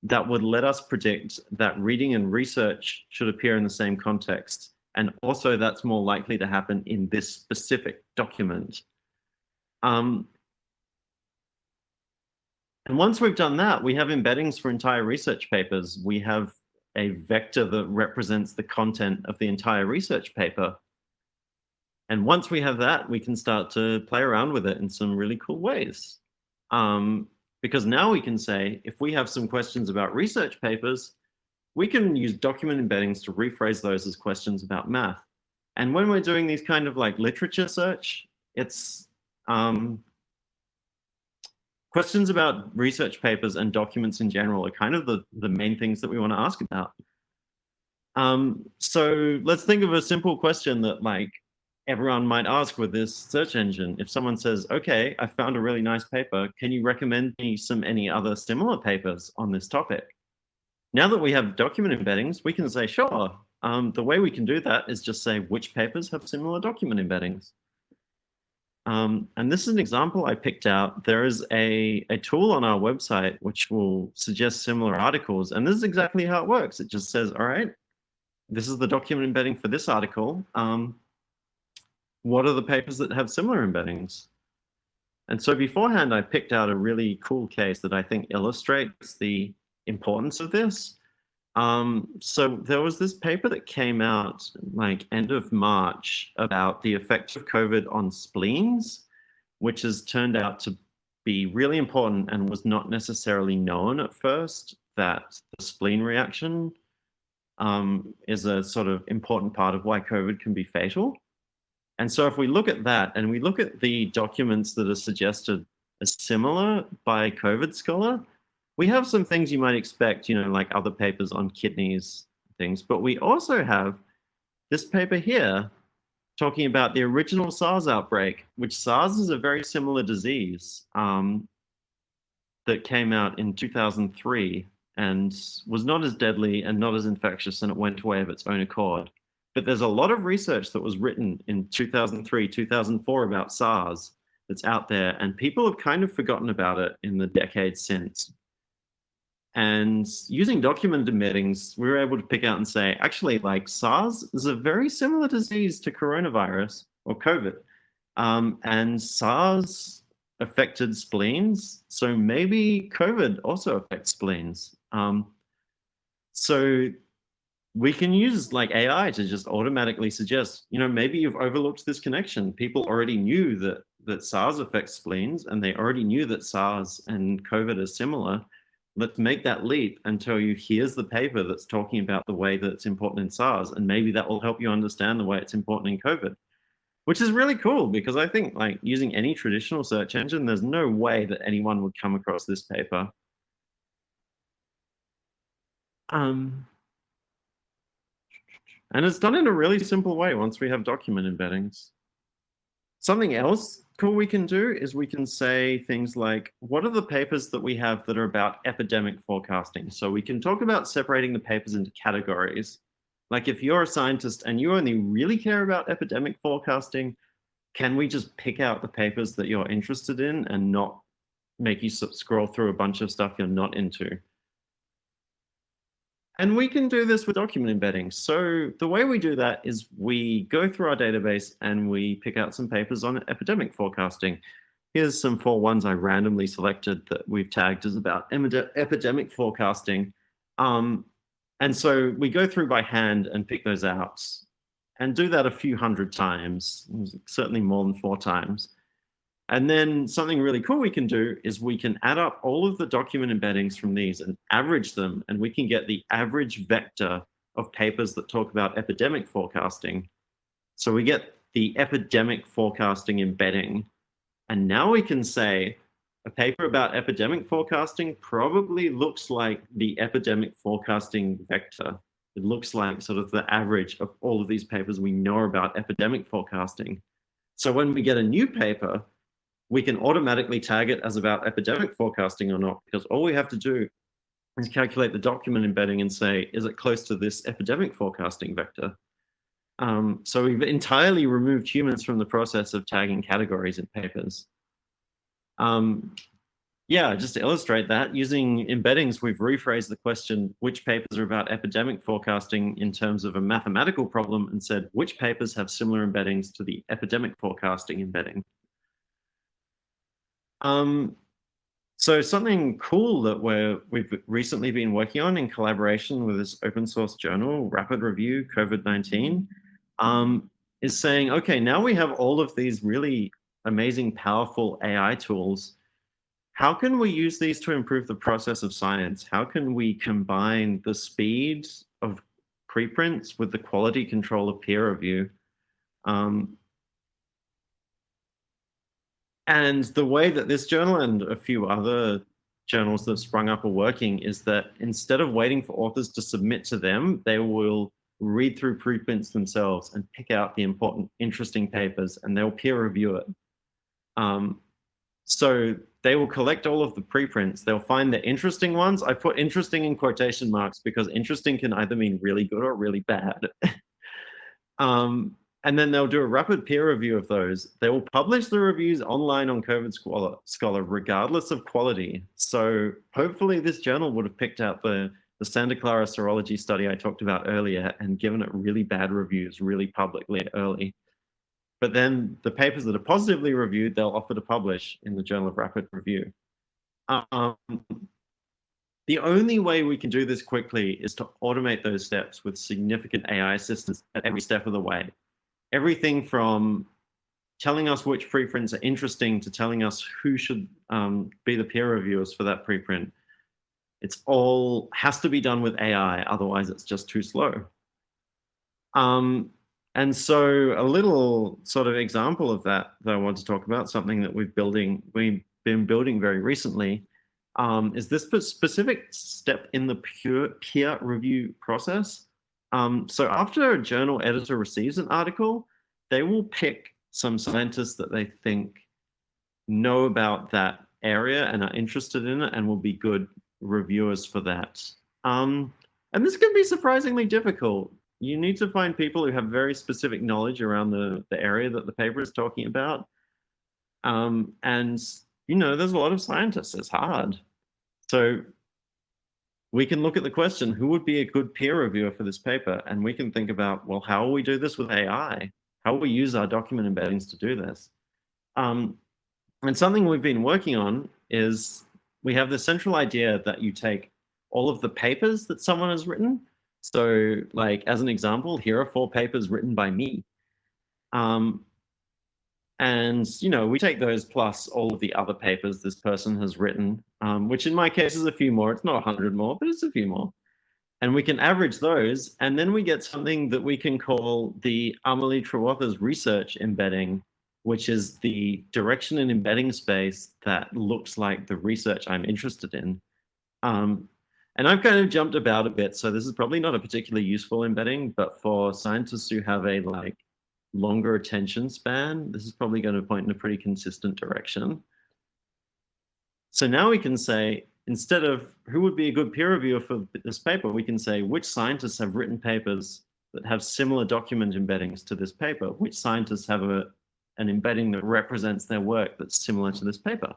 that would let us predict that reading and research should appear in the same context. And also that's more likely to happen in this specific document. And once we've done that, we have embeddings for entire research papers. We have a vector that represents the content of the entire research paper. And once we have that, we can start to play around with it in some really cool ways. Because now we can say, if we have some questions about research papers, we can use document embeddings to rephrase those as questions about math. And when we're doing these kind of like literature search, it's questions about research papers and documents in general are kind of the main things that we want to ask about. So let's think of a simple question that like everyone might ask with this search engine. If someone says, okay, I found a really nice paper, can you recommend me any other similar papers on this topic? Now that we have document embeddings, we can say, sure. The way we can do that is just say which papers have similar document embeddings. And this is an example I picked out. There is a tool on our website which will suggest similar articles. And this is exactly how it works. It just says, all right, this is the document embedding for this article. What are the papers that have similar embeddings? And so beforehand, I picked out a really cool case that I think illustrates the importance of this. So there was this paper that came out like end of March about the effect of COVID on spleens, which has turned out to be really important and was not necessarily known at first, that the spleen reaction is a sort of important part of why COVID can be fatal. And so if we look at that and we look at the documents that are suggested as similar by COVID Scholar, we have some things you might expect, like other papers on kidneys, things, but we also have this paper here talking about the original SARS outbreak, which SARS is a very similar disease that came out in 2003 and was not as deadly and not as infectious, and it went away of its own accord. But there's a lot of research that was written in 2003, 2004 about SARS that's out there, and people have kind of forgotten about it in the decades since. And using document embeddings, we were able to pick out and say, actually, like SARS is a very similar disease to coronavirus or COVID. And SARS affected spleens, so maybe COVID also affects spleens. So we can use like AI to just automatically suggest, maybe you've overlooked this connection. People already knew that SARS affects spleens, and they already knew that SARS and COVID are similar. let's make that leap and tell you, here's the paper that's talking about the way that it's important in SARS, and maybe that will help you understand the way it's important in COVID, which is really cool because I think like using any traditional search engine, there's no way that anyone would come across this paper. And it's done in a really simple way once we have document embeddings. Something else cool we can do is we can say things like, what are the papers that we have that are about epidemic forecasting? So we can talk about separating the papers into categories. Like if you're a scientist and you only really care about epidemic forecasting, can we just pick out the papers that you're interested in and not make you scroll through a bunch of stuff you're not into? And we can do this with document embeddings. So the way we do that is we go through our database and we pick out some papers on epidemic forecasting. Here's some 4 ones I randomly selected that we've tagged as about epidemic forecasting. And so we go through by hand and pick those out and do that a few hundred times, certainly more than 4 times. And then something really cool we can do is we can add up all of the document embeddings from these and average them, and we can get the average vector of papers that talk about epidemic forecasting. So we get the epidemic forecasting embedding. And now we can say a paper about epidemic forecasting probably looks like the epidemic forecasting vector. It looks like sort of the average of all of these papers we know about epidemic forecasting. So when we get a new paper, we can automatically tag it as about epidemic forecasting or not, because all we have to do is calculate the document embedding and say, is it close to this epidemic forecasting vector? So we've entirely removed humans from the process of tagging categories in papers. Yeah, just to illustrate that, using embeddings, we've rephrased the question, which papers are about epidemic forecasting in terms of a mathematical problem, and said, which papers have similar embeddings to the epidemic forecasting embedding? So something cool that we've recently been working on in collaboration with this open source journal, Rapid Review COVID-19, is saying, okay, now we have all of these really amazing, powerful AI tools. How can we use these to improve the process of science? How can we combine the speed of preprints with the quality control of peer review? And the way that this journal and a few other journals that have sprung up are working is that instead of waiting for authors to submit to them, they will read through preprints themselves and pick out the important, interesting papers, and they'll peer review it. So they will collect all of the preprints. They'll find the interesting ones. I put interesting in quotation marks because interesting can either mean really good or really bad. And then they'll do a rapid peer review of those. They will publish the reviews online on COVID Scholar, regardless of quality. So hopefully this journal would have picked out the Clara Serology Study I talked about earlier and given it really bad reviews really publicly early. But then the papers that are positively reviewed, they'll offer to publish in the Journal of Rapid Review. The only way we can do this quickly is to automate those steps with significant AI assistance at every step of the way. Everything from telling us which preprints are interesting to telling us who should be the peer reviewers for that preprint. It's all has to be done with AI, otherwise it's just too slow. And so a little sort of example of that I want to talk about, something that we've been building very recently, is this specific step in the peer review process. So after a journal editor receives an article, they will pick some scientists that they think know about that area and are interested in it and will be good reviewers for that. And this can be surprisingly difficult. You need to find people who have very specific knowledge around the area that the paper is talking about. And, you know, there's a lot of scientists. It's hard. So we can look at the question, who would be a good peer reviewer for this paper? And we can think about, well, how will we do this with AI? How will we use our document embeddings to do this? And something we've been working on is we have the central idea that you take all of the papers that someone has written. So like, as an example, here are 4 papers written by me. And, we take those plus all of the other papers this person has written, which in my case is a few more. It's not 100 more, but it's a few more. And we can average those. And then we get something that we can call the Amelie Trewather's research embedding, which is the direction and embedding space that looks like the research I'm interested in. And I've kind of jumped about a bit, so this is probably not a particularly useful embedding, but for scientists who have a longer attention span, this is probably going to point in a pretty consistent direction. So now we can say, instead of who would be a good peer reviewer for this paper, we can say which scientists have written papers that have similar document embeddings to this paper, which scientists have an embedding that represents their work that's similar to this paper.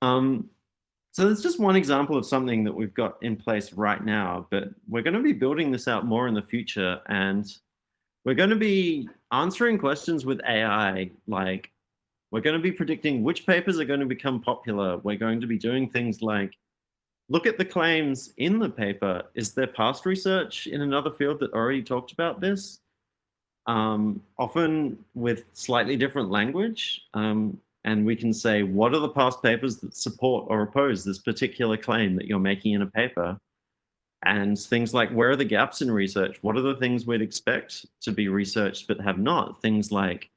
So that's just one example of something that we've got in place right now, but we're going to be building this out more in the future, and we're going to be answering questions with AI, like we're going to be predicting which papers are going to become popular. We're going to be doing things like, look at the claims in the paper. Is there past research in another field that already talked about this? Often with slightly different language. And we can say, what are the past papers that support or oppose this particular claim that you're making in a paper? And things like, where are the gaps in research? What are the things we'd expect to be researched but have not? Things like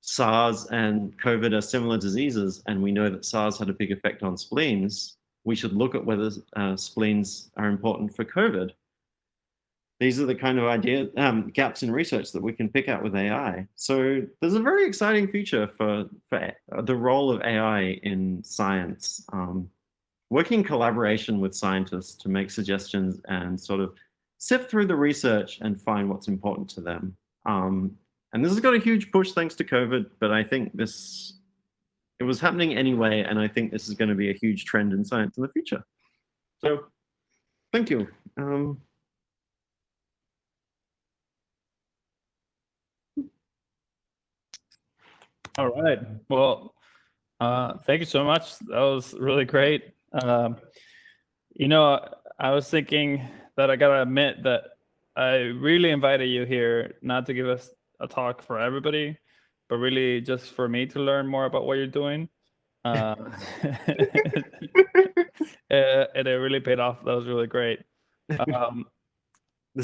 SARS and COVID are similar diseases, and we know that SARS had a big effect on spleens. We should look at whether spleens are important for COVID. These are the kind of gaps in research that we can pick out with AI. So there's a very exciting future for the role of AI in science. Working in collaboration with scientists to make suggestions and sort of sift through the research and find what's important to them. And this has got a huge push thanks to COVID, but I think it was happening anyway, and I think this is going to be a huge trend in science in the future. So thank you. All right. Well, thank you so much. That was really great. I was thinking that I gotta admit that I really invited you here not to give us a talk for everybody, but really just for me to learn more about what you're doing. And it really paid off. That was really great. This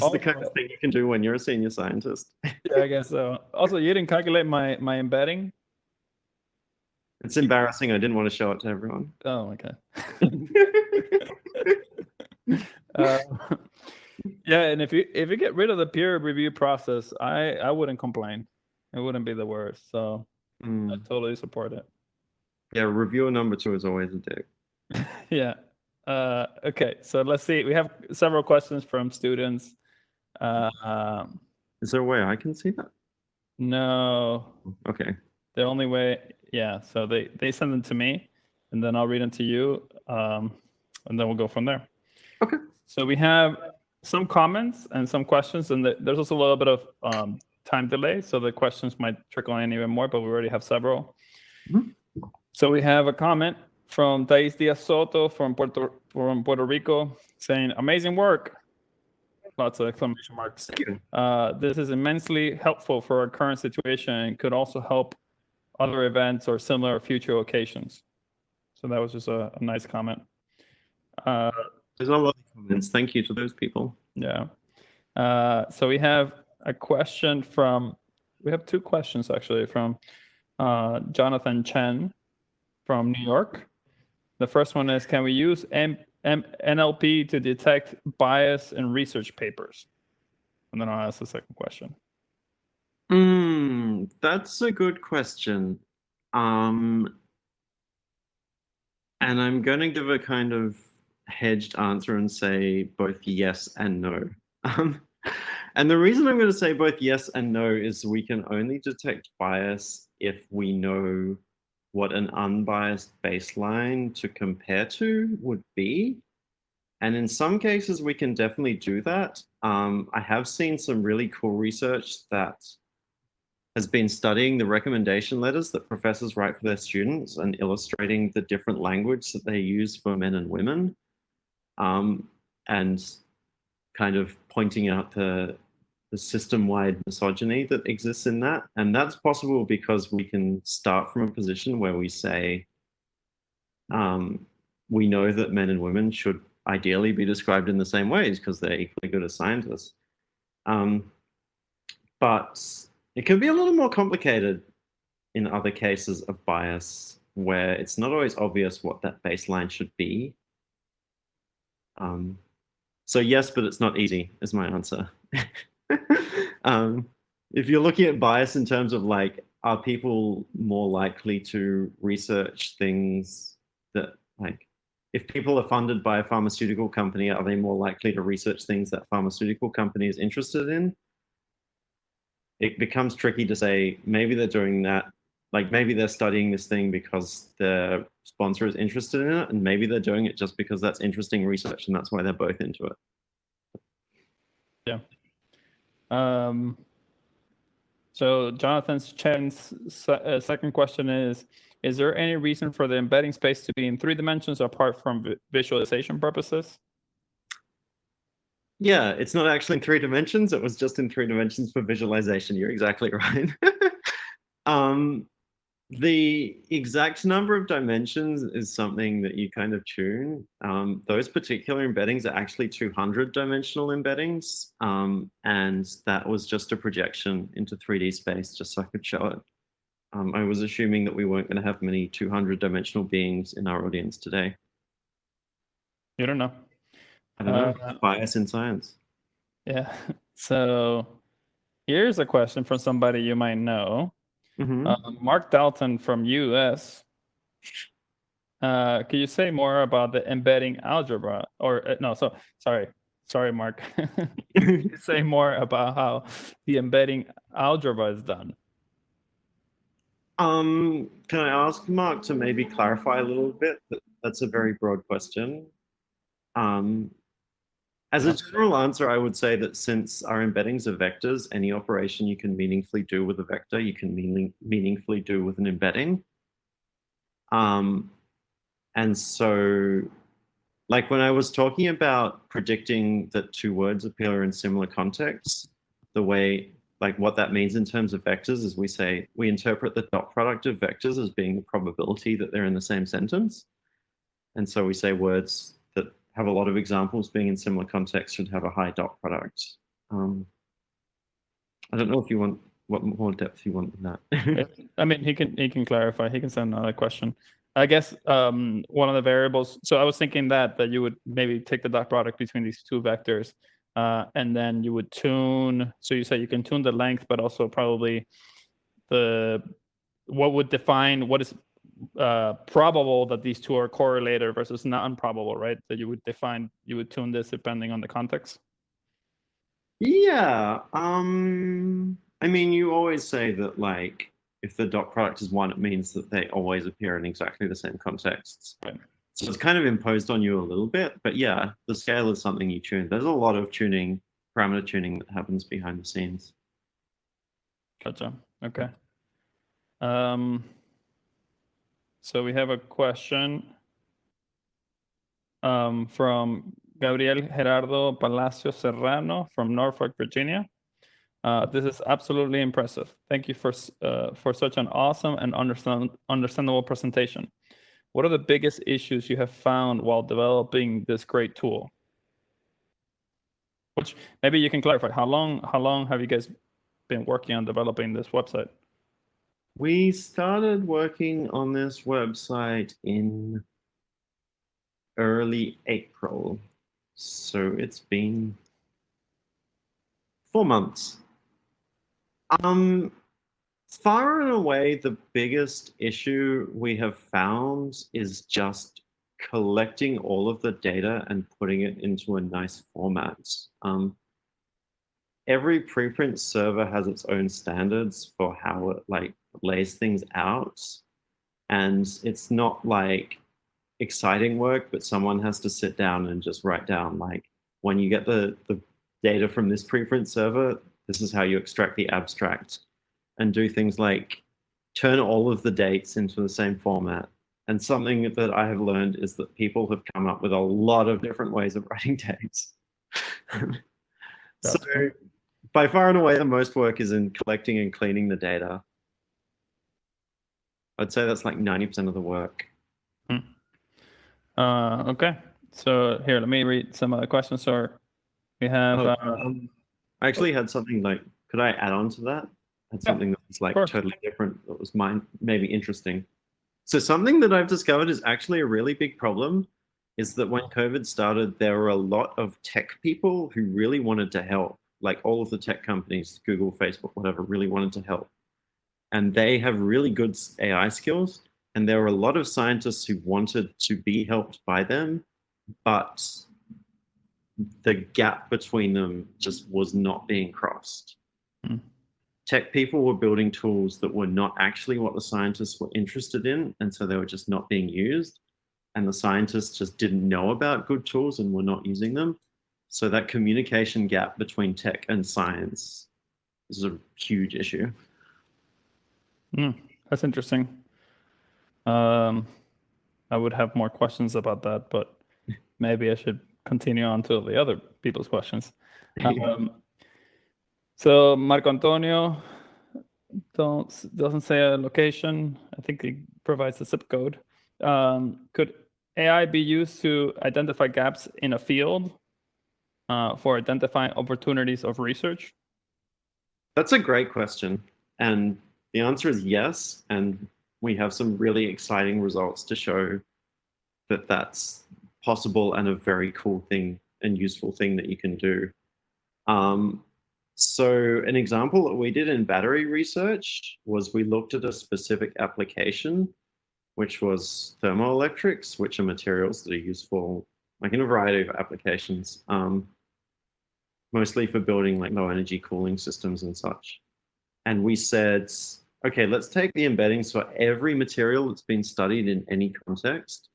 is the kind of thing you can do when you're a senior scientist. Yeah, I guess so. Also, you didn't calculate my embedding. It's embarrassing. I didn't want to show it to everyone. Oh, okay. Yeah, and if you get rid of the peer review process, I wouldn't complain. It wouldn't be the worst. So I totally support it. Yeah, reviewer number 2 is always a dick. Yeah. Okay, so let's see. We have several questions from students. Is there a way I can see that? No. Okay. The only way, yeah. So they send them to me, and then I'll read them to you, and then we'll go from there. Okay. So we have some comments and some questions, and there's also a little bit of time delay, so the questions might trickle in even more, but we already have several. Mm-hmm. So we have a comment from Thais Diaz Soto from Puerto Rico saying, amazing work. Lots of exclamation marks. Thank you. This is immensely helpful for our current situation and could also help other events or similar future occasions. So that was just a nice comment. There's a lot of comments. Thank you to those people. Yeah. So we have a question we have 2 questions actually from Jonathan Chen from New York. The first one is, can we use NLP to detect bias in research papers? And then I'll ask the second question. That's a good question. And I'm going to give a kind of hedged answer and say both yes and no. And the reason I'm going to say both yes and no is we can only detect bias if we know what an unbiased baseline to compare to would be. And in some cases, we can definitely do that. I have seen some really cool research that has been studying the recommendation letters that professors write for their students and illustrating the different language that they use for men and women, and kind of pointing out the the system-wide misogyny that exists in that. And that's possible because we can start from a position where we say, we know that men and women should ideally be described in the same ways because they're equally good as scientists. But it can be a little more complicated in other cases of bias where it's not always obvious what that baseline should be. So yes, but it's not easy is my answer. If you're looking at bias in terms of like, are people more likely to research things that like, if people are funded by a pharmaceutical company, are they more likely to research things that pharmaceutical company is interested in? It becomes tricky to say, maybe they're doing that, like maybe they're studying this thing because their sponsor is interested in it, and maybe they're doing it just because that's interesting research and that's why they're both into it. Yeah. So Jonathan Chen's second question is there any reason for the embedding space to be in 3 dimensions apart from visualization purposes? Yeah, it's not actually in 3 dimensions. It was just in 3 dimensions for visualization. You're exactly right. The exact number of dimensions is something that you kind of tune. Those particular embeddings are actually 200 dimensional embeddings. And that was just a projection into 3D space just so I could show it. I was assuming that we weren't going to have many 200 dimensional beings in our audience today. You don't know. I don't know. Bias in science. Yeah. So here's a question from somebody you might know. Mark Dalton from US. Could you say more about the embedding algebra? Or no, so sorry, Mark. Could you say more about how the embedding algebra is done? Can I ask Mark to maybe clarify a little bit? That's a very broad question. As a general answer, I would say that since our embeddings are vectors, any operation you can meaningfully do with a vector, you can meaningfully do with an embedding. And so, like when I was talking about predicting that 2 words appear in similar contexts, the way, like what that means in terms of vectors is we interpret the dot product of vectors as being the probability that they're in the same sentence. And so we say words that have a lot of examples being in similar contexts should have a high dot product. I don't know if you want what more depth you want in that. I mean, he can clarify. He can send another question. I guess one of the variables. So I was thinking that you would maybe take the dot product between these 2 vectors, and then you would tune. So you say you can tune the length, but also probably what would define what is probable that these 2 are correlated versus not improbable, right? That you would tune this depending on the context. Yeah. I mean, you always say that like if the dot product is 1, it means that they always appear in exactly the same contexts. Right. So it's kind of imposed on you a little bit, but yeah, the scale is something you tune. There's a lot of tuning, parameter tuning that happens behind the scenes. Gotcha. Okay. So we have a question from Gabriel Gerardo Palacio Serrano from Norfolk, Virginia. This is absolutely impressive. Thank you for such an awesome and understandable presentation. What are the biggest issues you have found while developing this great tool? Which maybe you can clarify. How long have you guys been working on developing this website? We started working on this website in early April. So it's been 4 months. Far and away, the biggest issue we have found is just collecting all of the data and putting it into a nice format. Every preprint server has its own standards for how it like lays things out. And it's not like exciting work, but someone has to sit down and just write down like, when you get the data from this preprint server, this is how you extract the abstract, and do things like turn all of the dates into the same format. And something that I have learned is that people have come up with a lot of different ways of writing dates. So by far and away, the most work is in collecting and cleaning the data. I'd say that's like 90% of the work. Okay, so here, let me read some of the questions. Or we have. I actually had something like, could I add on to that? I had something that was like totally different, that was maybe interesting. So something that I've discovered is actually a really big problem is that when COVID started, there were a lot of tech people who really wanted to help. Like all of the tech companies, Google, Facebook, whatever, really wanted to help. And they have really good AI skills. And there were a lot of scientists who wanted to be helped by them, but the gap between them just was not being crossed. Tech people were building tools that were not actually what the scientists were interested in, and so they were just not being used. And the scientists just didn't know about good tools and were not using them. So that communication gap between tech and science is a huge issue. That's interesting. I would have more questions about that, but maybe I should continue on to the other people's questions. So Marco Antonio doesn't say a location. I think he provides a zip code. Could AI be used to identify gaps in a field for identifying opportunities of research? That's a great question. And the answer is yes. And we have some really exciting results to show that that's possible and a very cool thing and useful thing that you can do. So an example that we did in battery research was we looked at a specific application, which was thermoelectrics, which are materials that are useful like in a variety of applications, mostly for building like low energy cooling systems and such. And we said, okay, let's take the embeddings for every material that's been studied in any context,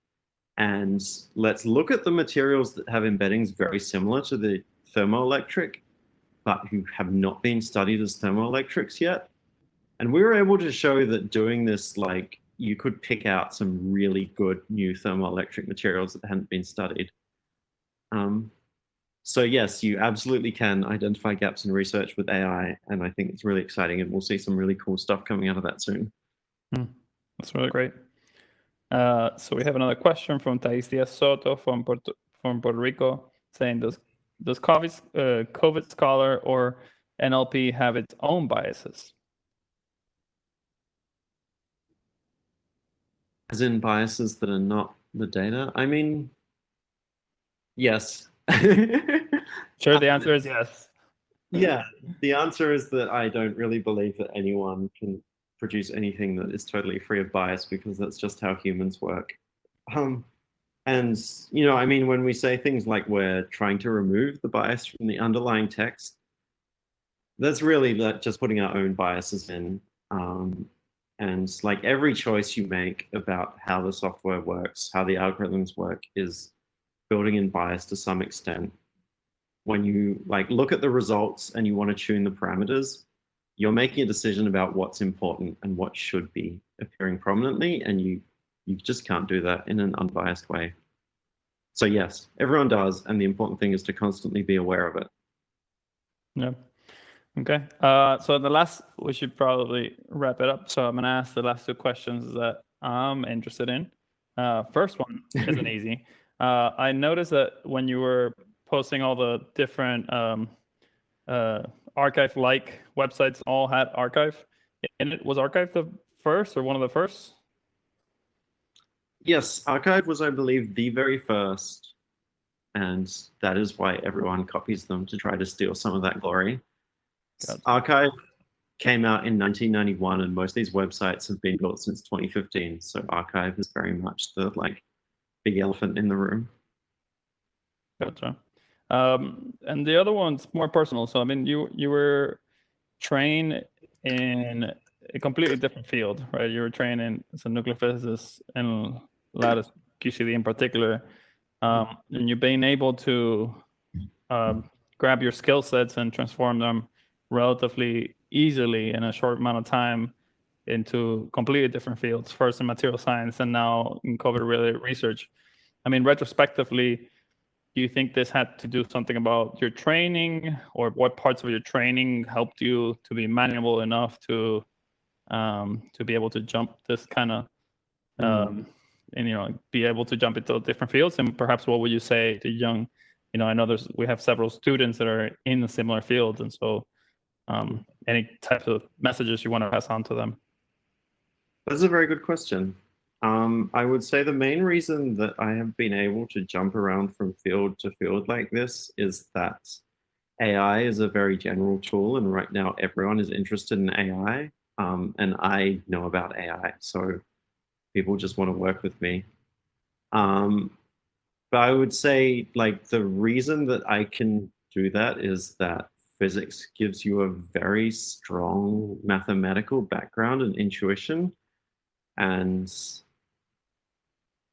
and let's look at the materials that have embeddings very similar to the thermoelectric, but who have not been studied as thermoelectrics yet. And we were able to show that doing this, like, you could pick out some really good new thermoelectric materials that hadn't been studied. So yes, you absolutely can identify gaps in research with AI, and I think it's really exciting, and we'll see some really cool stuff coming out of that soon. That's really great. So we have another question from Thais Diaz Soto from Puerto Rico, saying, does COVID Scholar or NLP have its own biases? As in biases that are not the data? I mean, yes. Sure, the answer is yes. Yeah, the answer is that I don't really believe that anyone can produce anything that is totally free of bias, because that's just how humans work. And, you know, I mean, when we say things like we're trying to remove the bias from the underlying text, that's really just putting our own biases in. And like every choice you make about how the software works, how the algorithms work, is building in bias to some extent. When you like look at the results and you want to tune the parameters, you're making a decision about what's important and what should be appearing prominently, and you just can't do that in an unbiased way. So yes, everyone does, and the important thing is to constantly be aware of it. Yeah. Okay. So we should probably wrap it up. So I'm gonna ask the last two questions that I'm interested in. First one isn't easy. I noticed that when you were posting all the different archive-like websites, all had archive. And it was archive the first or one of the first? Yes, archive was, I believe, the very first, and that is why everyone copies them, to try to steal some of that glory. Gotcha. Archive came out in 1991, and most of these websites have been built since 2015. So archive is very much the like big elephant in the room. Gotcha. And the other one's more personal. So I mean, you were trained in a completely different field, right? You were trained as a nuclear physicist and lattice QCD in particular, and you've been able to grab your skill sets and transform them relatively easily in a short amount of time into completely different fields, first in material science and now in COVID-related research. I mean, retrospectively, do you think this had to do something about your training, or what parts of your training helped you to be manual enough to be able to jump this kind of and be able to jump into different fields? And perhaps what would you say to young, I know we have several students that are in a similar field, and so any types of messages you want to pass on to them? That's a very good question. I would say the main reason that I have been able to jump around from field to field like this is that AI is a very general tool, and right now everyone is interested in AI, and I know about AI, so people just want to work with me. But I would say, like, the reason that I can do that is that physics gives you a very strong mathematical background and intuition, and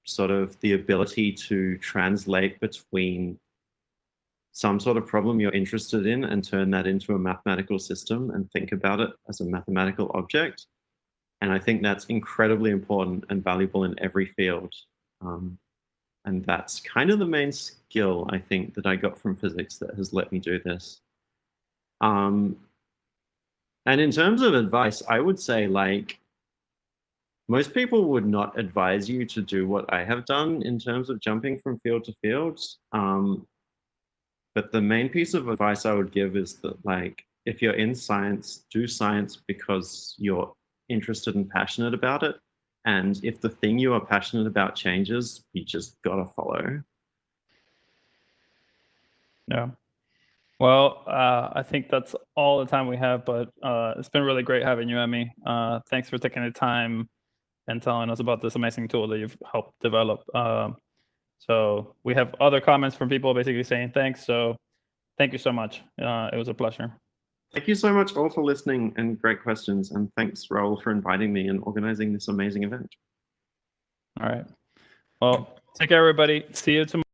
sort of the ability to translate between some sort of problem you're interested in and turn that into a mathematical system and think about it as a mathematical object. And I think that's incredibly important and valuable in every field. And that's kind of the main skill, I think, that I got from physics that has let me do this. And in terms of advice, I would say, like, most people would not advise you to do what I have done in terms of jumping from field to field. But the main piece of advice I would give is that, like, if you're in science, do science because you're interested and passionate about it. And if the thing you are passionate about changes, you just gotta follow. Yeah. Well, I think that's all the time we have, but it's been really great having you, Emmy. Thanks for taking the time and telling us about this amazing tool that you've helped develop. So we have other comments from people basically saying thanks. So thank you so much. It was a pleasure. Thank you so much all for listening and great questions. And thanks, Raul, for inviting me and organizing this amazing event. All right. Well, take care, everybody. See you tomorrow.